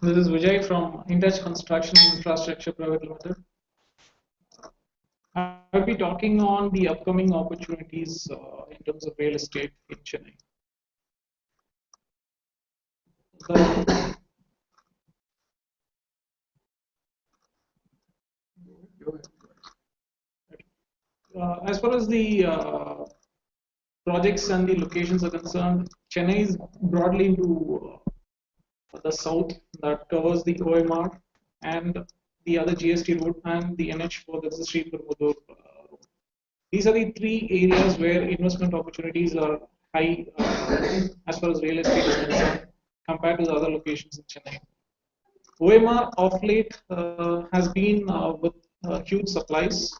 This is Vijay from Intouch Construction and Infrastructure Private Limited. I'll be talking on the upcoming opportunities in terms of real estate in Chennai. As far as the projects and the locations are concerned, Chennai is broadly into the south that covers the OMR and the other GST route and the NH4, that's the Sri Perumbudur road. These are the three areas where investment opportunities are high as far as real estate is concerned compared to the other locations in Chennai. OMR of late has been with huge supplies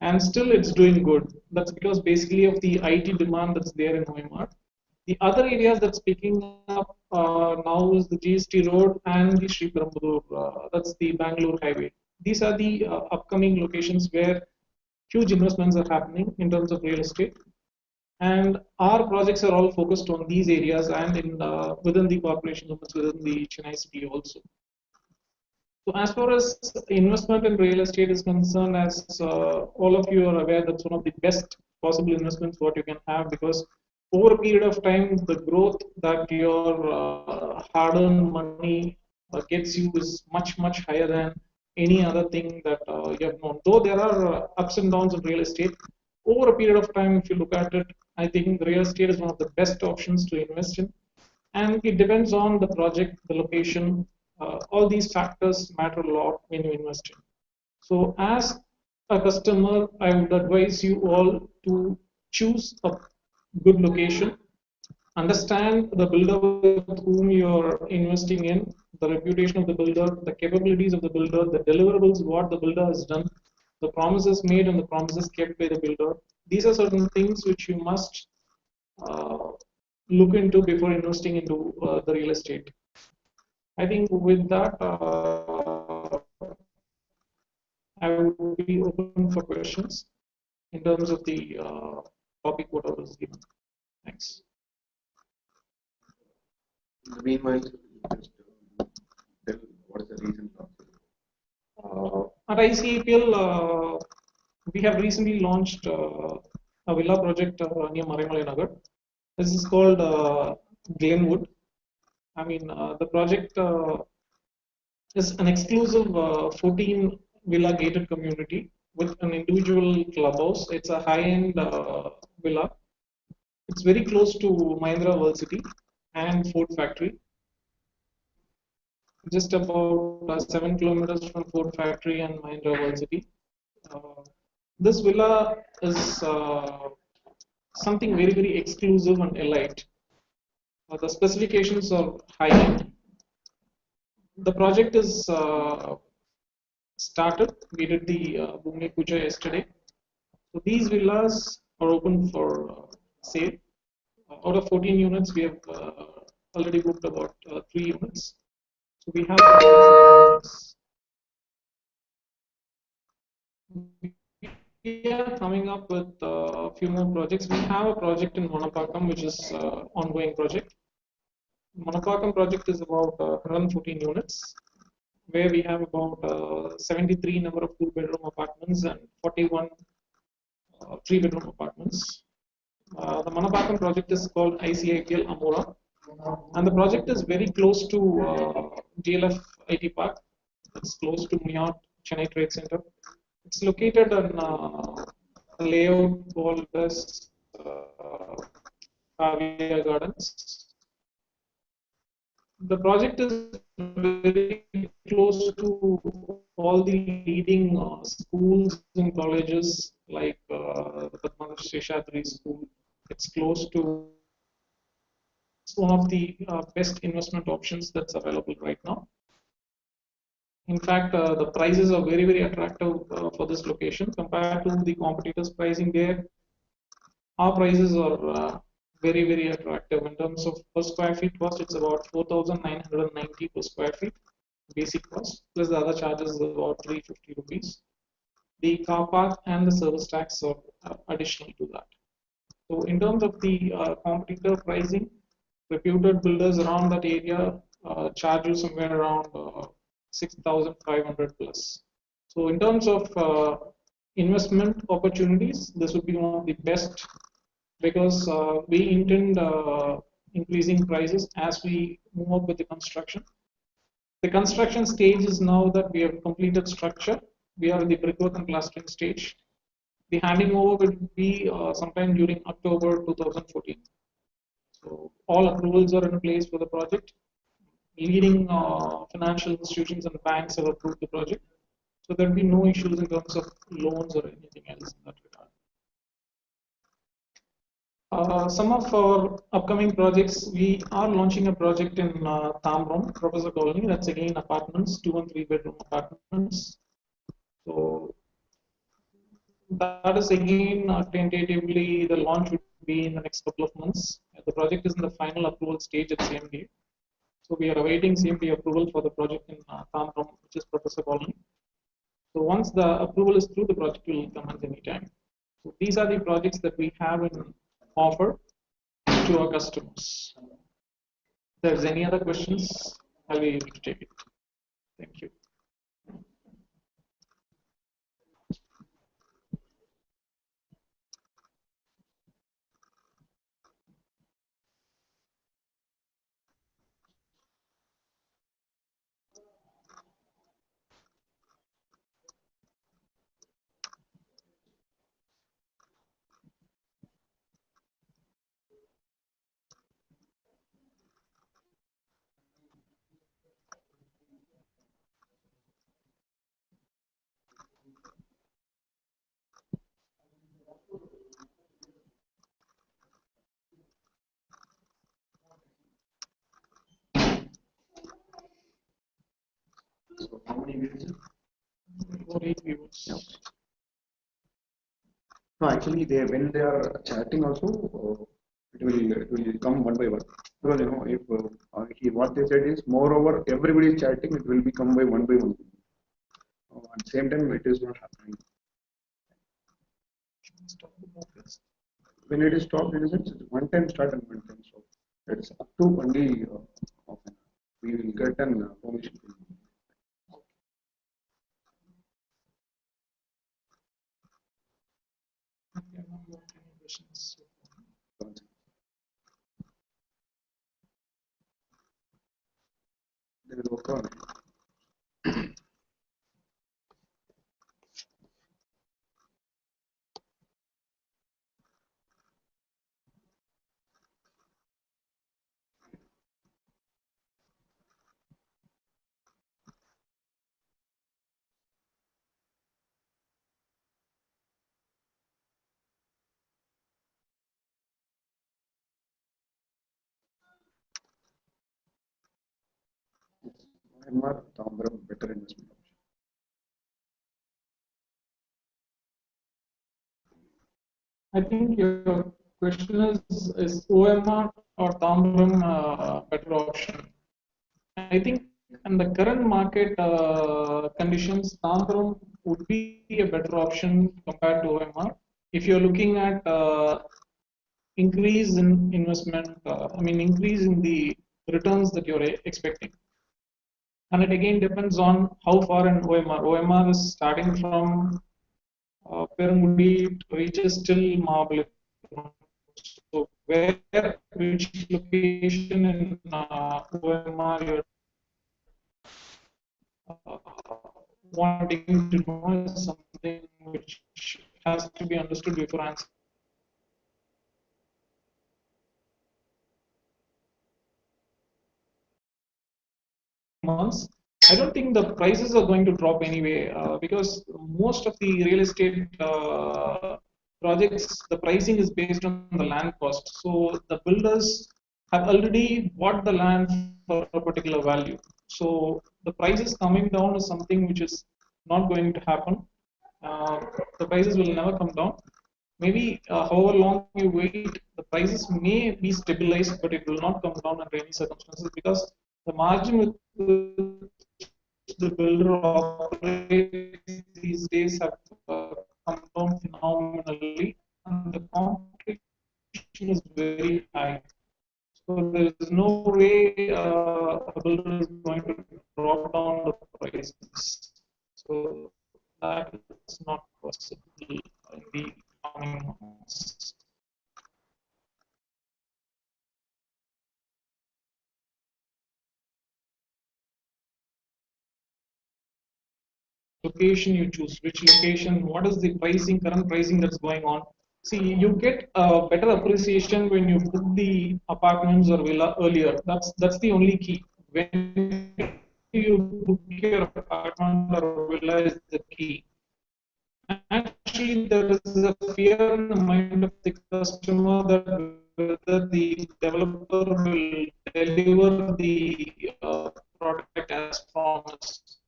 and still it's doing good. That's because basically of the IT demand that's there in OMR. The other areas that's picking up now is the GST road and the Sri Perumbudur, that's the Bangalore highway. These are the upcoming locations where huge investments are happening in terms of real estate. And our projects are all focused on these areas and in within the corporation limits within the Chennai city also. So as far as investment in real estate is concerned, as all of you are aware, that's one of the best possible investments what you can have, because over a period of time, the growth that your hard-earned money gets you is much higher than any other thing that you have known. Though there are ups and downs in real estate, over a period of time, if you look at it, I think real estate is one of the best options to invest in, and it depends on the project, the location. All these factors matter a lot when you invest in. So, as a customer, I would advise you all to choose a good location, understand the builder with whom you're investing in, the reputation of the builder, the capabilities of the builder, the deliverables, what the builder has done, the promises made and the promises kept by the builder. These are certain things which you must look into before investing into the real estate. I think with that, I would be open for questions in terms of the topic what I was given. Thanks. In the meanwhile, just tell what is the reason for at ICEPL, we have recently launched a villa project near Marimalai Nagar. This is called Glenwood. I mean, the project is an exclusive 14 villa gated community with an individual clubhouse. It's a high-end villa. It's very close to Mahindra World City and Ford Factory. Just about 7 kilometers from Ford Factory and Mahindra World City. This villa is something very exclusive and elite. The specifications are high-end. The project is started. We did the Bhumi Puja yesterday. So these villas are open for sale. Out of 14 units, we have already booked about 3 units. So we have we are coming up with a few more projects. We have a project in Manapakam, which is ongoing project. Manapakam project is about 114 units, where we have about 73 number of 2-bedroom apartments and 41 3-bedroom apartments. The Manapakam project is called ICIPL Amora, and the project is very close to DLF IT Park. It's close to Miyot Chennai Trade Center. It's located on a layout called as Kavya Gardens. The project is very close to all the leading schools and colleges like the Padma Sheshadri School. It's close to one of the best investment options that's available right now. In fact, the prices are very attractive for this location compared to the competitors' pricing there. Our prices are very attractive in terms of per square feet cost. It's about 4,990 per square feet basic cost, plus the other charges is about 350 rupees. The car park and the service tax are additional to that. So in terms of the competitor pricing, reputed builders around that area charge you somewhere around 6,500 plus. So in terms of investment opportunities, this would be one of the best because we intend increasing prices as we move up with the construction. The construction stage is now that we have completed structure. We are in the brickwork and plastering stage. The handing over will be sometime during October 2014. So all approvals are in place for the project. Leading financial institutions and banks have approved the project. So there will be no issues in terms of loans or anything else in that regard. Some of our upcoming projects, we are launching a project in Tambaram, Professor Colony. That's again apartments, 2 and 3 bedroom apartments. So that is again tentatively the launch would be in the next couple of months. The project is in the final approval stage at CMD. So we are awaiting CMD approval for the project in Tambaram, which is Professor Colony. So once the approval is through, the project will commence anytime. So these are the projects that we have in offer to our customers. If there's any other questions, I'll be able to take it. Thank you. So how many views? For 8 viewers. Yeah. No, actually, when they are chatting also, it will come one by one. Because if what they said is, moreover, everybody is chatting, it will become by one. At the same time, it is not happening. When it is stopped, it is one time start and one time stop. It's up to only we will get an permission. There is work on it. OMR, Tambaram, better investment option. I think your question is OMR or Tambaram better option? I think in the current market conditions, Tambaram would be a better option compared to OMR. If you're looking at increase in investment, increase in the returns that you're expecting. And it again depends on how far in OMR. OMR is starting from Perungudi, it reaches till Mahabalipuram. So which location in OMR you're wanting to know is something which has to be understood before answering. Months, I don't think the prices are going to drop anyway because most of the real estate projects, the pricing is based on the land cost. So the builders have already bought the land for a particular value. So the prices coming down is something which is not going to happen. The prices will never come down. Maybe however long you wait, the prices may be stabilized, but it will not come down under any circumstances because the margin with the builder operates these days have come down phenomenally, and the competition is very high. So there is no way a builder is going to drop down the prices. So that is not possible in the coming months. Location you choose, which location, what is the pricing, current pricing that's going on. See, you get a better appreciation when you book the apartments or villa earlier. That's the only key. When you book your apartment or villa is the key. Actually, there is a fear in the mind of the customer that whether the developer will deliver the product as promised.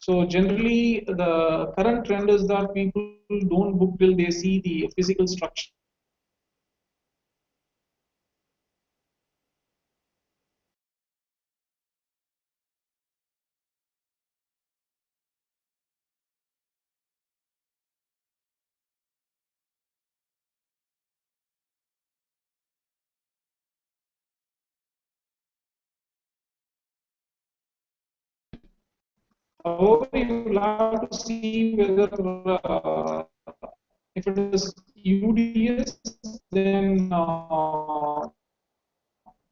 So generally, the current trend is that people don't book till they see the physical structure. However, you will have to see whether if it is UDS, then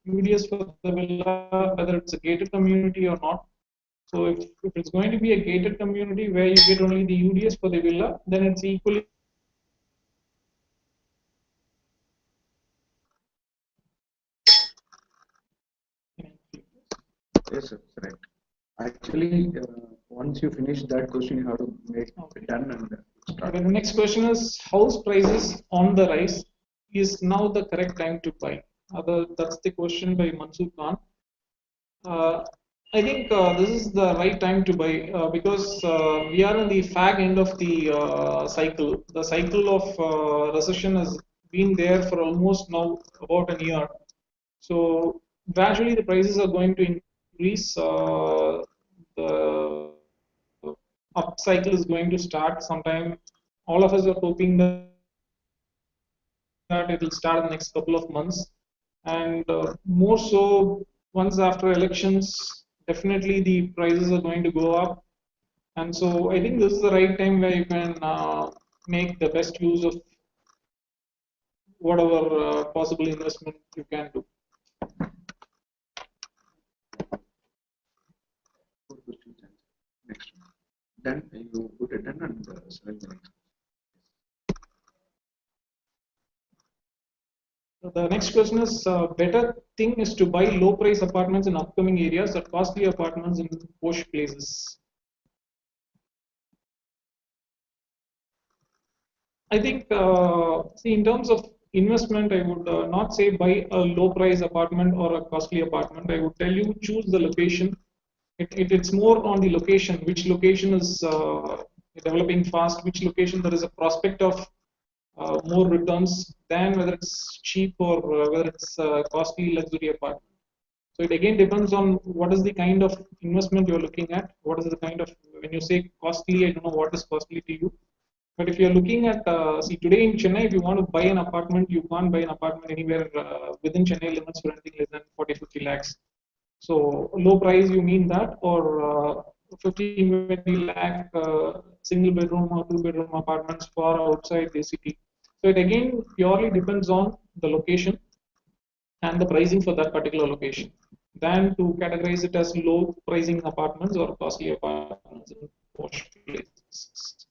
UDS for the villa, whether it's a gated community or not. So if it's going to be a gated community where you get only the UDS for the villa, then it's equally. Yes, sir, right. Actually, once you finish that question, you have to make it done and start. Okay, the next question is house prices on the rise. Is now the correct time to buy? That's the question by Mansoor Khan. Uh, I think this is the right time to buy because we are in the fag end of the cycle. The cycle of recession has been there for almost now about a year. So gradually the prices are going to increase. The up cycle is going to start sometime. All of us are hoping that it will start in the next couple of months. And more so, once after elections, definitely the prices are going to go up. And so I think this is the right time where you can make the best use of whatever possible investment you can do. Good questions. Next one. Then you put it done and select the next. So the next question is better thing is to buy low price apartments in upcoming areas or costly apartments in posh places. I think, see, in terms of investment, I would not say buy a low price apartment or a costly apartment. I would tell you choose the location. It's more on the location, which location is developing fast, which location there is a prospect of more returns than whether it's cheap or whether it's costly luxury apartment. So it again depends on what is the kind of investment you're looking at. What is the kind of, when you say costly, I don't know what is costly to you. But if you're looking at, see, today in Chennai, if you want to buy an apartment, you can't buy an apartment anywhere within Chennai limits for anything less than 40, 50 lakhs. So low price, you mean that, or 15, 20 lakh single bedroom or two bedroom apartments far outside the city. So it again purely depends on the location and the pricing for that particular location than to categorize it as low pricing apartments or costly apartments in posh places.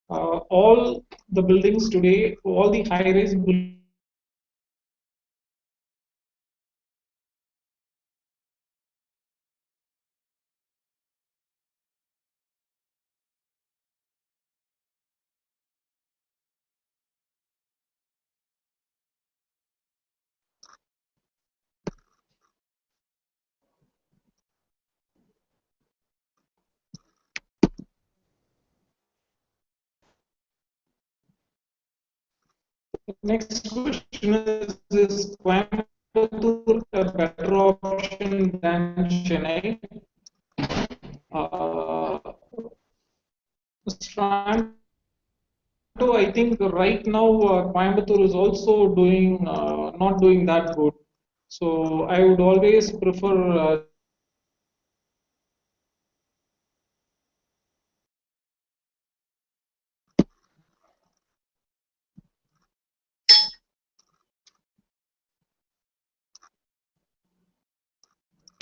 Uh, all the buildings today, all the high-rise The next question is Coimbatore a better option than Chennai? Uh, Stranto, I think right now Coimbatore is also doing not doing that good. So I would always prefer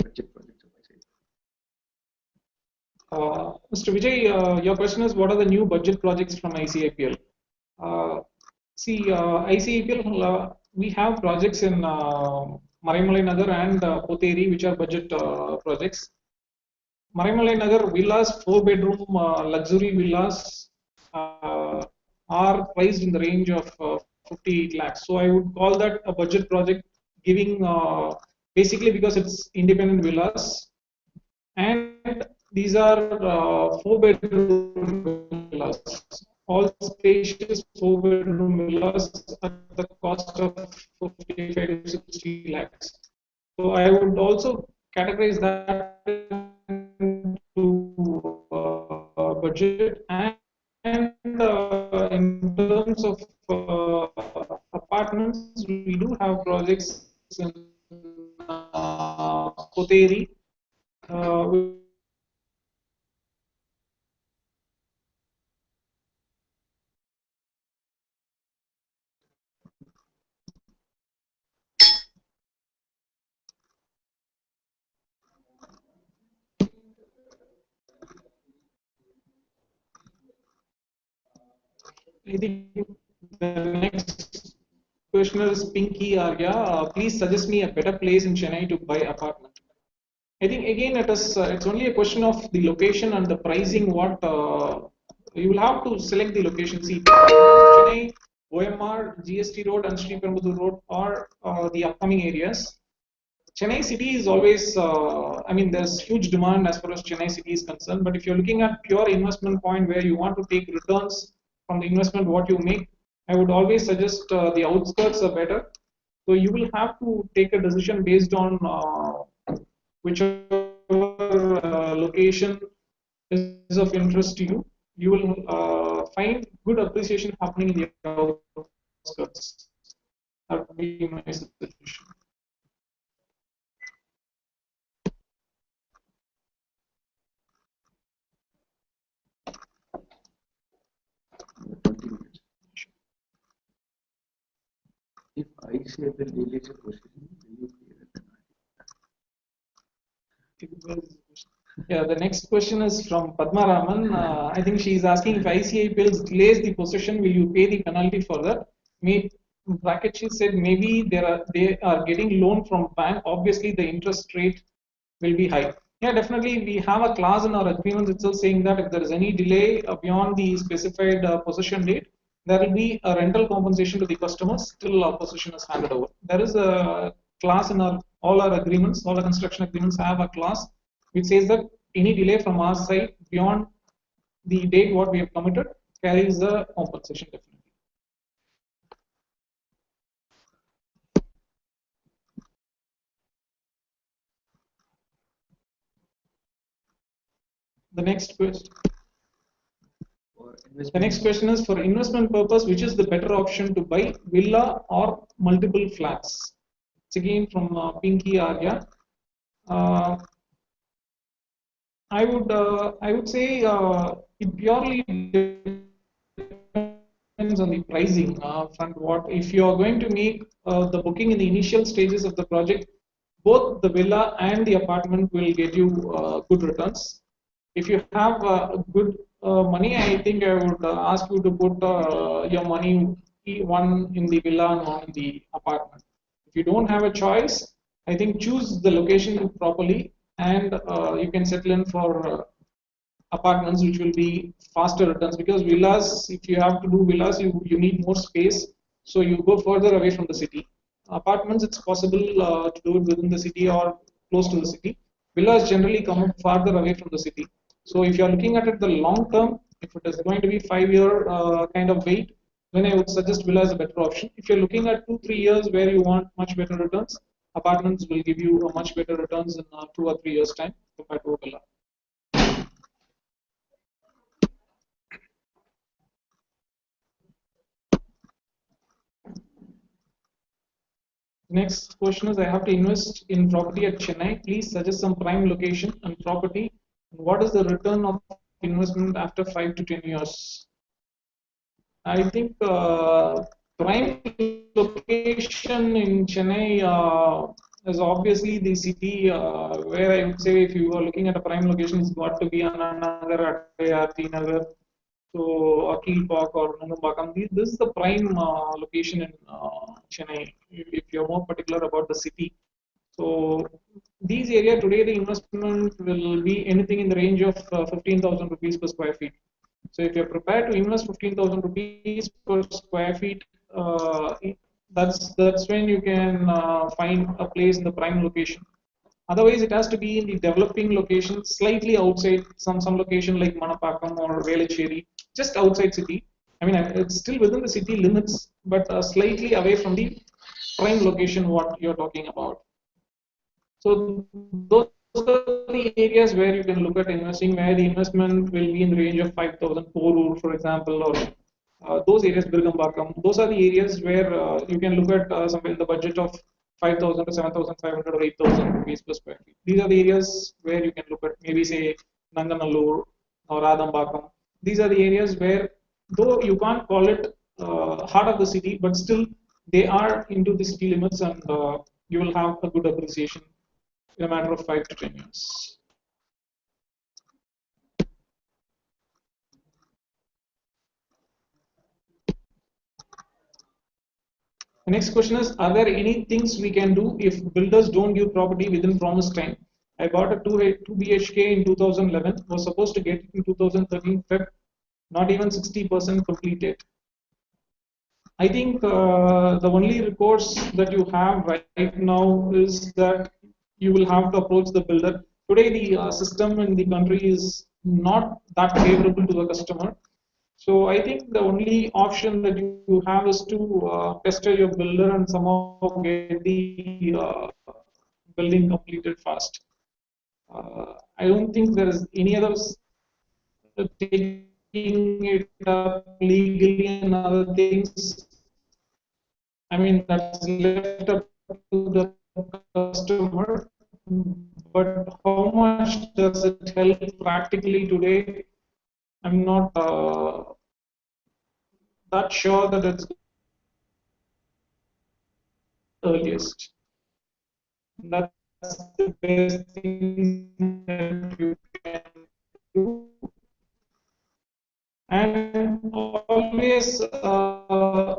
budget projects. Mr. Vijay, your question is what are the new budget projects from ICIPL? Uh, ICIPL, we have projects in Maraimalai Nagar and Poteri, which are budget projects. Maraimalai Nagar villas, 4 bedroom luxury villas are priced in the range of 58 lakhs. So I would call that a budget project, giving basically because it's independent villas, and these are 4 bedroom villas, all spacious 4 bedroom villas at the cost of 55 to 60 lakhs. So I would also categorize that into budget, and in terms of apartments, we do have projects in Poteri, uh, I think the next questioner is Pinky Arya. Please suggest me a better place in Chennai to buy apartment. I think again it's only a question of the location and the pricing. What you will have to select the location. See, Chennai, OMR, GST Road, and Sri Perumbudur Road are the upcoming areas. Chennai city is always, I mean, there's huge demand as far as Chennai city is concerned. But if you're looking at pure investment point where you want to take returns from the investment what you make, I would always suggest the outskirts are better. So you will have to take a decision based on whichever location is of interest to you. You will find good appreciation happening in the outskirts. That would be my suggestion. If I say the release position, will you pay the penalty? Yeah, the next question is from Padma Raman. I think she is asking if ICIPL delays the possession, will you pay the penalty for that? May, bracket she said maybe they are getting loan from bank. Obviously, the interest rate will be high. Yeah, definitely. We have a clause in our agreement itself saying that if there is any delay beyond the specified possession date, there will be a rental compensation to the customers till our possession is handed over. There is a clause in all our agreements, all our construction agreements have a clause which says that any delay from our side beyond the date what we have committed carries a compensation definitely. The next question. The next question is for investment purpose, which is the better option to buy villa or multiple flats? It's again from Pinky Arya. I would say it purely depends on the pricing front. What if you are going to make the booking in the initial stages of the project, both the villa and the apartment will get you good returns. If you have good money, I think I would ask you to put your money one in the villa and one in the apartment. If you don't have a choice, I think choose the location properly, and you can settle in for apartments which will be faster returns, because villas, if you have to do villas, you need more space, so you go further away from the city. Apartments, it's possible to do it within the city or close to the city. Villas generally come farther away from the city. So if you are looking at it the long term, if it is going to be 5 year kind of wait, then I would suggest villa as a better option. If you're looking at 2-3 years where you want much better returns, apartments will give you a much better returns in 2 or 3 years time compared to a villa. Next question is, I have to invest in property at Chennai. Please suggest some prime location and property. What is the return of investment after 5 to 10 years? I think prime location in Chennai is obviously the city where I would say if you are looking at a prime location, it's got to be Annagar, T Nagar, so Akil Park or Nunambakam. This is the prime location in Chennai. If you're more particular about the city, so these area today the investment will be anything in the range of 15,000 rupees per square feet. So if you're prepared to invest 15,000 rupees per square feet, that's when you can find a place in the prime location. Otherwise, it has to be in the developing location, slightly outside some location like Manapakam or Velachery, just outside city. I mean, it's still within the city limits, but slightly away from the prime location what you're talking about. So those are the areas where you can look at investing, where the investment will be in the range of 5,000 Porur, for example, or those areas, Birgambakam. Those are the areas where you can look at somewhere in the budget of 5,000 to 7,500 or 8,000 rupees per square feet. These are the areas where you can look at, maybe say Nanganallur or Adambakam. These are the areas where, though you can't call it heart of the city, but still they are into the city limits, and you will have a good appreciation in a matter of 5 to 10 years. The next question is, are there any things we can do if builders don't give property within promised time? I bought a 2 BHK in 2011, was supposed to get it in 2013 Feb, not even 60% completed. I think the only recourse that you have right now is that you will have to approach the builder. Today, the system in the country is not that favorable to the customer. So I think the only option that you have is to pester your builder and somehow get the building completed fast. I don't think there is any other taking it up legally and other things. I mean, that's left up to the customer. But how much does it help practically today? I'm not that sure that it's earliest. That's the best thing that you can do. And always a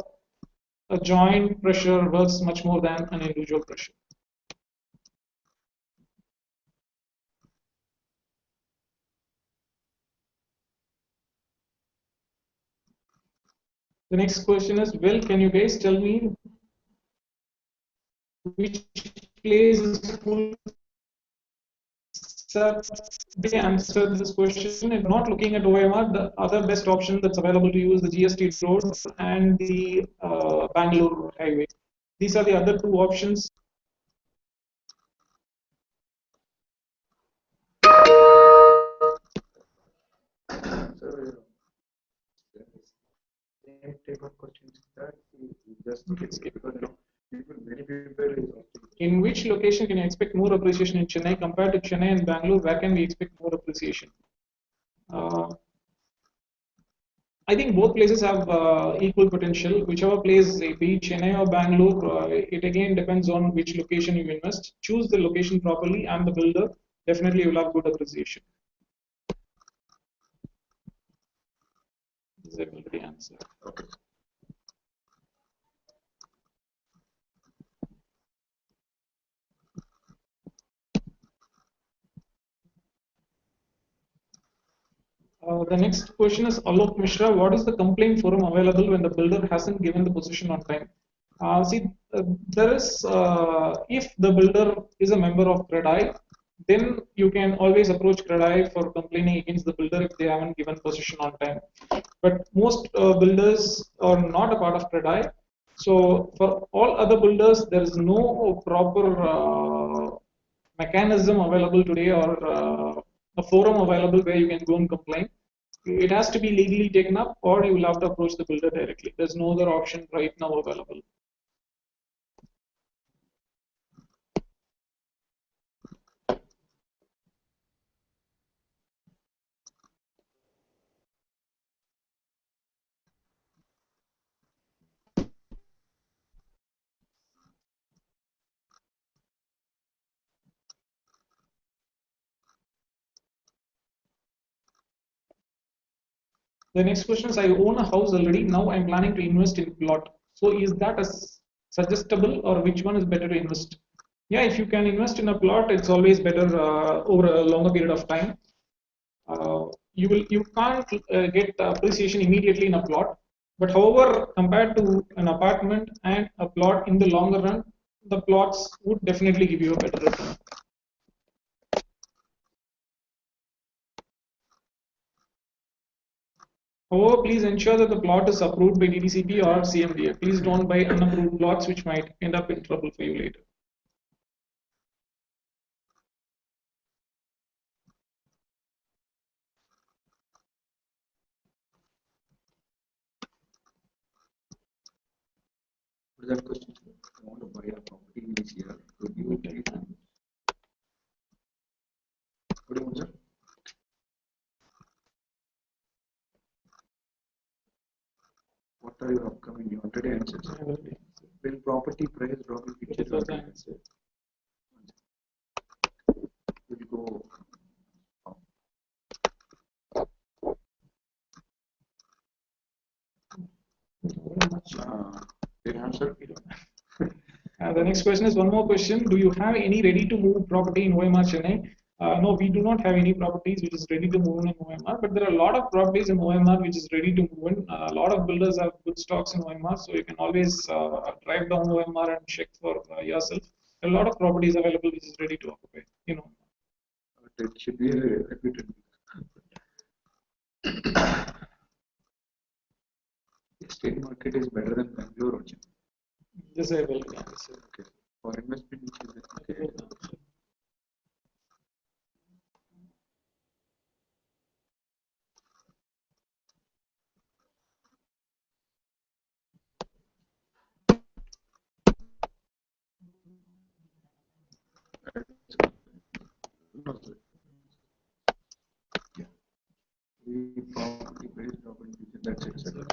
joint pressure works much more than an individual pressure. The next question is, well, can you guys tell me which place is full? They answered this question. If not looking at OMR, the other best option that's available to you is the GST road and the Bangalore highway. These are the other two options. Same type of questions that we just skip because many people in which location can you expect more appreciation in Chennai compared to Chennai and Bangalore? Where can we expect more appreciation? I think both places have equal potential. Whichever place, be it Chennai or Bangalore, it again depends on which location you invest. Choose the location properly and the builder. Definitely, you will have good appreciation. This is the answer. Okay. The next question is Alok Mishra. What is the complaint forum available when the builder hasn't given the position on time? There is, if the builder is a member of CREDAI, then you can always approach CREDAI for complaining against the builder if they haven't given position on time. But most builders or not a part of CREDAI. So for all other builders, there is no proper mechanism available today or a forum available where you can go and complain. It has to be legally taken up, or you will have to approach the builder directly. There's no other option right now available. The next question is, I own a house already. Now I'm planning to invest in plot. So is that a suggestible, or which one is better to invest? Yeah, if you can invest in a plot, it's always better over a longer period of time. You can't get appreciation immediately in a plot, but however, compared to an apartment and a plot in the longer run, the plots would definitely give you a better return. However, please ensure that the plot is approved by DDCP or CMDA. Please don't buy unapproved plots which might end up in trouble for you later. What is that question? I want to buy a property in this year. Could you please? What do you want, sir? What are your upcoming? You already answered, sir. Will property price drop in future? Will go. Answer. The next question is one more question. Do you have any ready to move property in OMR Chennai? No, we do not have any properties which is ready to move in OMR, but there are a lot of properties in OMR which is ready to move in. A lot of builders have good stocks in OMR, so you can always drive down OMR and check for yourself. A lot of properties available which is ready to occupy. You know. It should be admitted. The state market is better than Bangalore or Chennai. Yes, I will. Yeah, okay. For investment, which is okay. Yeah. We property price drop in future. That's it, sir.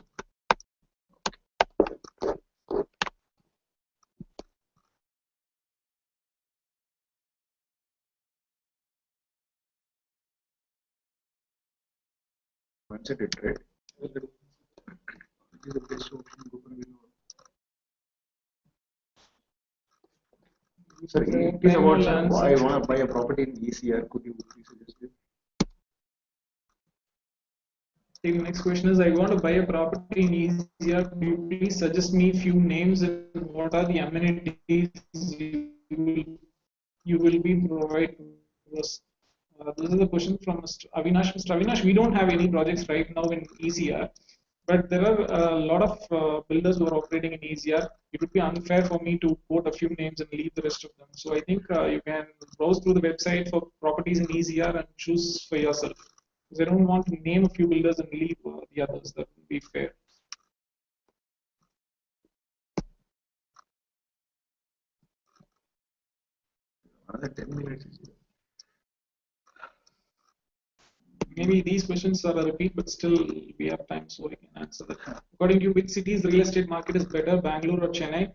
Answered it, right? This is the best option. Sir, it is about, sir, I want to buy a property in ECR. Could you please suggest it? The next question is, I want to buy a property in ECR. Could you please suggest me a few names and what are the amenities you will be providing us? This is a question from Mr. Avinash. Mr. Avinash, we don't have any projects right now in ECR, but there are a lot of builders who are operating in ECR. It would be unfair for me to quote a few names and leave the rest of them. So I think you can browse through the website for properties in ECR and choose for yourself. Because I don't want to name a few builders and leave the others. That would be fair. Another 10 minutes. Maybe these questions are a repeat, but still we have time, so I can answer that. According to you, which city's real estate market is better, Bangalore or Chennai?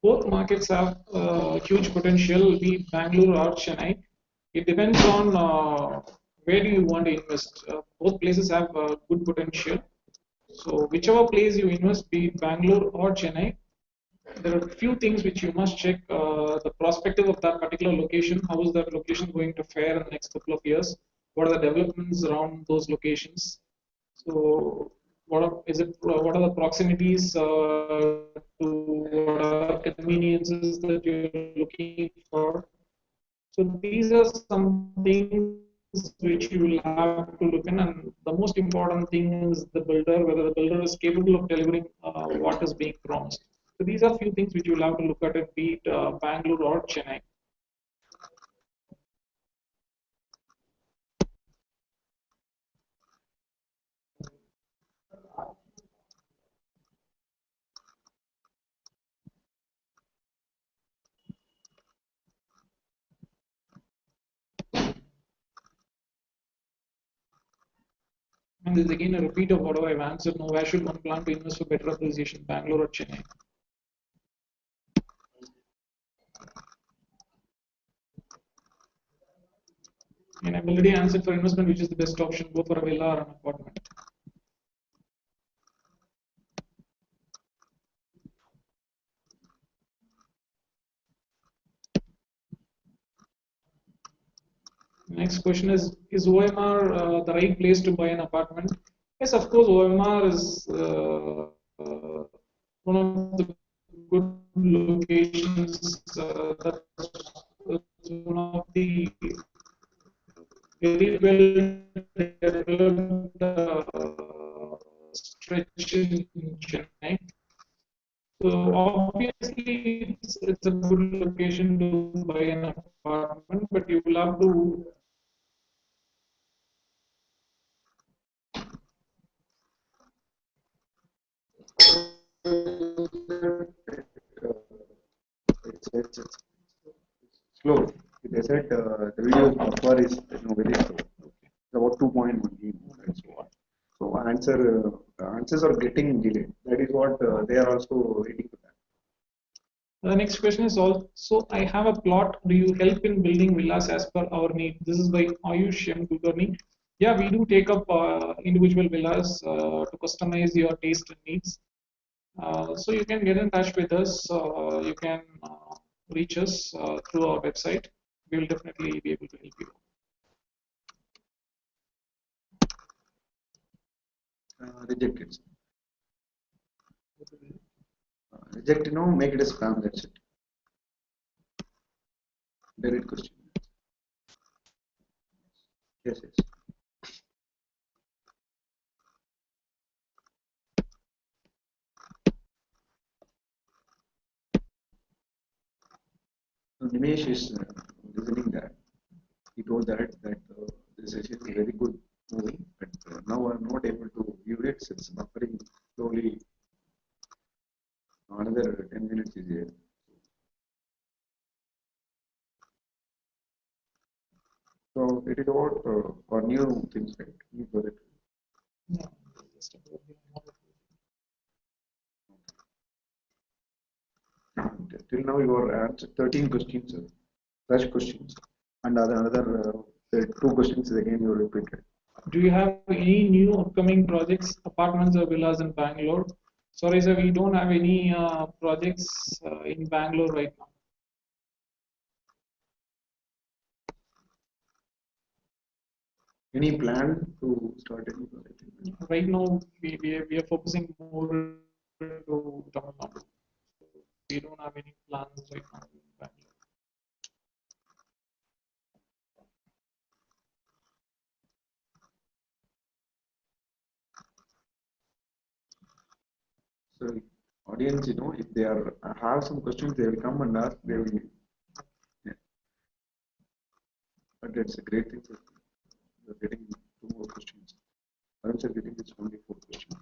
Both markets have huge potential, be it Bangalore or Chennai. It depends on where do you want to invest. Both places have good potential. So whichever place you invest, be it Bangalore or Chennai, there are a few things which you must check. The perspective of that particular location. How is that location going to fare in the next couple of years? What are the developments around those locations? So, what are the proximities to what are conveniences that you're looking for? So these are some things which you will have to look in, and the most important thing is the builder, whether the builder is capable of delivering what is being promised. So these are few things which you will have to look at it, be it Bangalore or Chennai. And this is again a repeat of what I've answered. Now, where should one plan to invest for better appreciation, Bangalore or Chennai? And I've already answered for investment, which is the best option, both for a villa or an apartment. Next question is OMR the right place to buy an apartment? Yes, of course, OMR is one of the good locations. That's one of the very well developed stretch in Chennai. So obviously, it's a good location to buy an apartment, but you will have to. It's slow. They said the video buffer is very slow. It's about 2.1 GB. So answers are getting delayed. That is what they are also waiting for that. The next question is also, I have a plot. Do you help in building villas as per our need? This is by Ayush M. Kulkarni. Yeah, we do take up individual villas to customize your taste and needs. So you can get in touch with us. You can reach us through our website. We will definitely be able to help you. Reject it. Reject, make it a spam. That's it. Delete question. Yes, yes. So Nimesh is listening that. He told that this is a very good movie, but now I'm not able to view it. It's buffering slowly. Another 10 minutes is there. So it is about for new things, right? New project. Yeah. Till now, you are answered 13 questions, fresh questions, and another two questions again you repeated. Do you have any new upcoming projects, apartments or villas in Bangalore? Sorry, sir, we don't have any projects in Bangalore right now. Any plan to start any project? Right now, we are focusing more to Tamil Nadu. We don't have any plans right now in Bangalore. So, audience, if they have some questions, they will come and ask. They will. Yeah. But that's a great thing. You're getting 2 more questions. Others are getting this only 4 questions.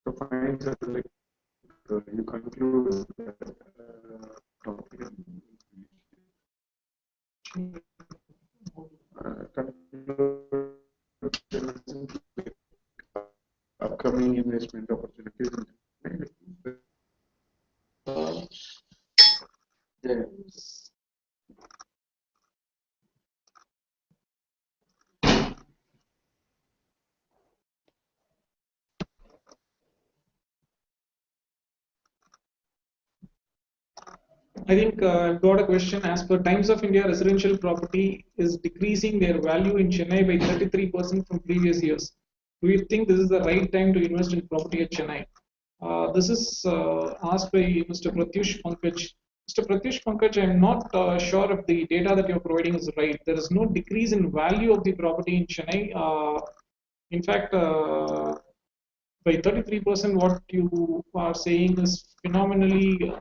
So, fine, sir, like, you conclude the topic. Upcoming investment opportunities. Yeah. I think I've got a question. As per Times of India, residential property is decreasing their value in Chennai by 33% from previous years. Do you think this is the right time to invest in property at Chennai? This is asked by Mr. Pratyush Pankaj. Mr. Pratyush Pankaj, I'm not sure if the data that you're providing is right. There is no decrease in value of the property in Chennai. In fact, by 33%, what you are saying is phenomenally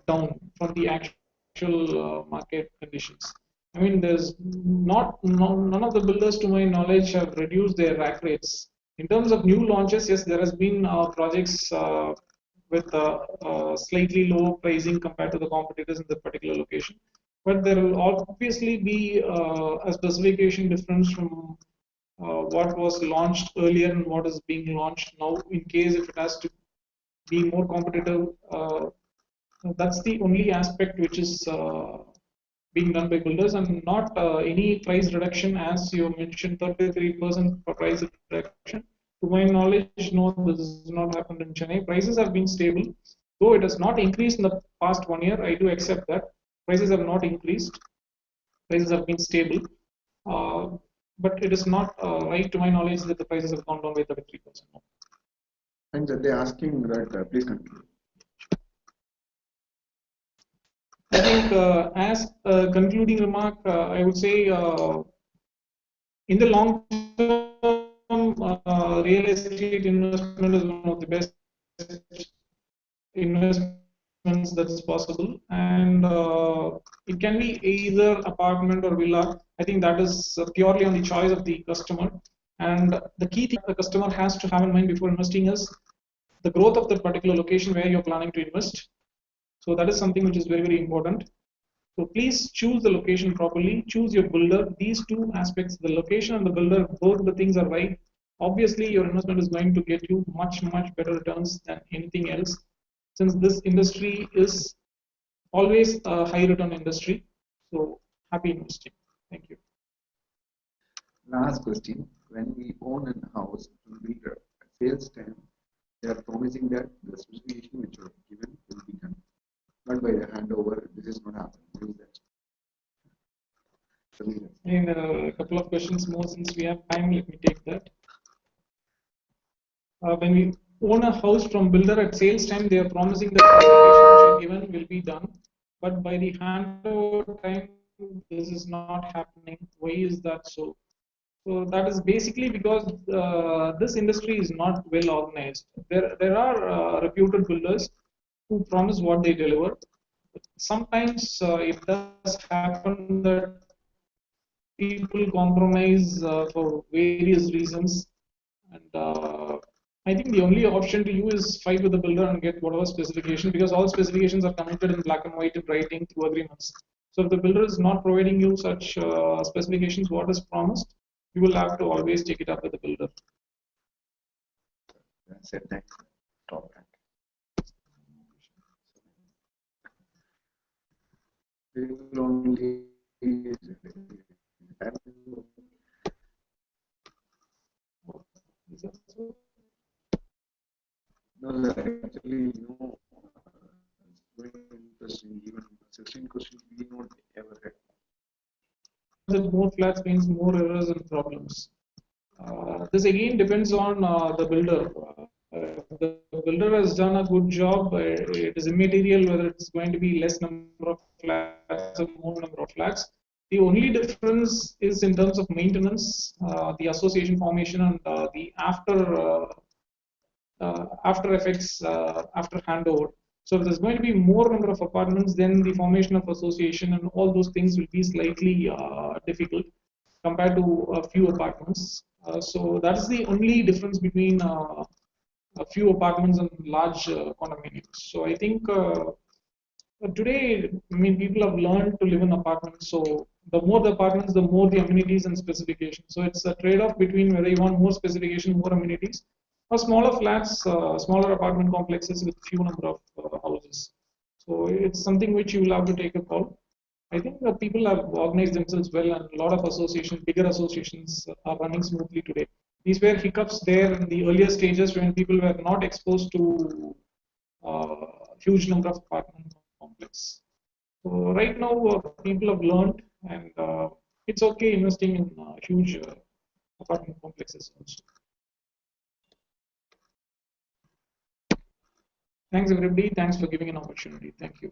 down from the actual market conditions. I mean, none of the builders, to my knowledge, have reduced their rack rates. In terms of new launches, yes, there has been projects with slightly lower pricing compared to the competitors in the particular location. But there will obviously be a specification difference from what was launched earlier and what is being launched now. In case if it has to be more competitive, that's the only aspect which is being done by builders, and not any price reduction, as you mentioned, 33% price reduction. To my knowledge, no, this has not happened in Chennai. Prices have been stable, though it has not increased in the past 1 year. I do accept that prices have not increased. Prices have been stable, uh, but it is not right, to my knowledge, that the prices have gone down by 33%. And they're asking that, please continue. I think as a concluding remark, I would say in the long term, real estate investment is one of the best investments that's possible, and it can be either apartment or villa. I think that is purely on the choice of the customer. And the key thing the customer has to have in mind before investing is the growth of the particular location where you're planning to invest. So that is something which is very, very important. So please choose the location properly, choose your builder. These two aspects, the location and the builder, both the things are right. Obviously, your investment is going to get you much, much better returns than anything else, since this industry is always a high return industry. So happy investing. Thank you. Last question. When we own a house from builder at sales time, they are promising that the specification which are given will be done. But by the handover, this is not happening. What is that? In a couple of questions more, since we have time, let me take that. When we own a house from builder at sales time, they are promising that the specifications given will be done, but by the handover time, this is not happening. Why is that so? So that is basically because this industry is not well organized. There are reputed builders who promise what they deliver. Sometimes it does happen that people compromise for various reasons, and I think the only option to you is fight with the builder and get whatever specification, because all specifications are committed in black and white in writing through agreements. So if the builder is not providing you such specifications, what is promised, you will have to always take it up with the builder. That's it. Thanks. Top rank. We will only no, actually, it's very interesting. Even 16 questions we not ever had. More flats means more errors and problems. This again depends on the builder. The builder has done a good job. It is immaterial whether it's going to be less number of flats or more number of flats. The only difference is in terms of maintenance, the association formation, and the after effects after handover. So if there's going to be more number of apartments, then the formation of association and all those things will be slightly difficult compared to a few apartments. So that's the only difference between a few apartments and large condominiums. So I think today, I mean, people have learned to live in apartments. So the more the apartments, the more the amenities and specifications. So it's a trade-off between whether you want more specification, more amenities, or smaller flats, smaller apartment complexes with few number of houses. So it's something which you will have to take a call. I think people have organized themselves well, and a lot of associations, bigger associations, are running smoothly today. These were hiccups there in the earlier stages when people were not exposed to huge number of apartment complex. So right now, people have learned, and it's okay investing in huge apartment complexes also. Thanks everybody. Thanks for giving an opportunity. Thank you.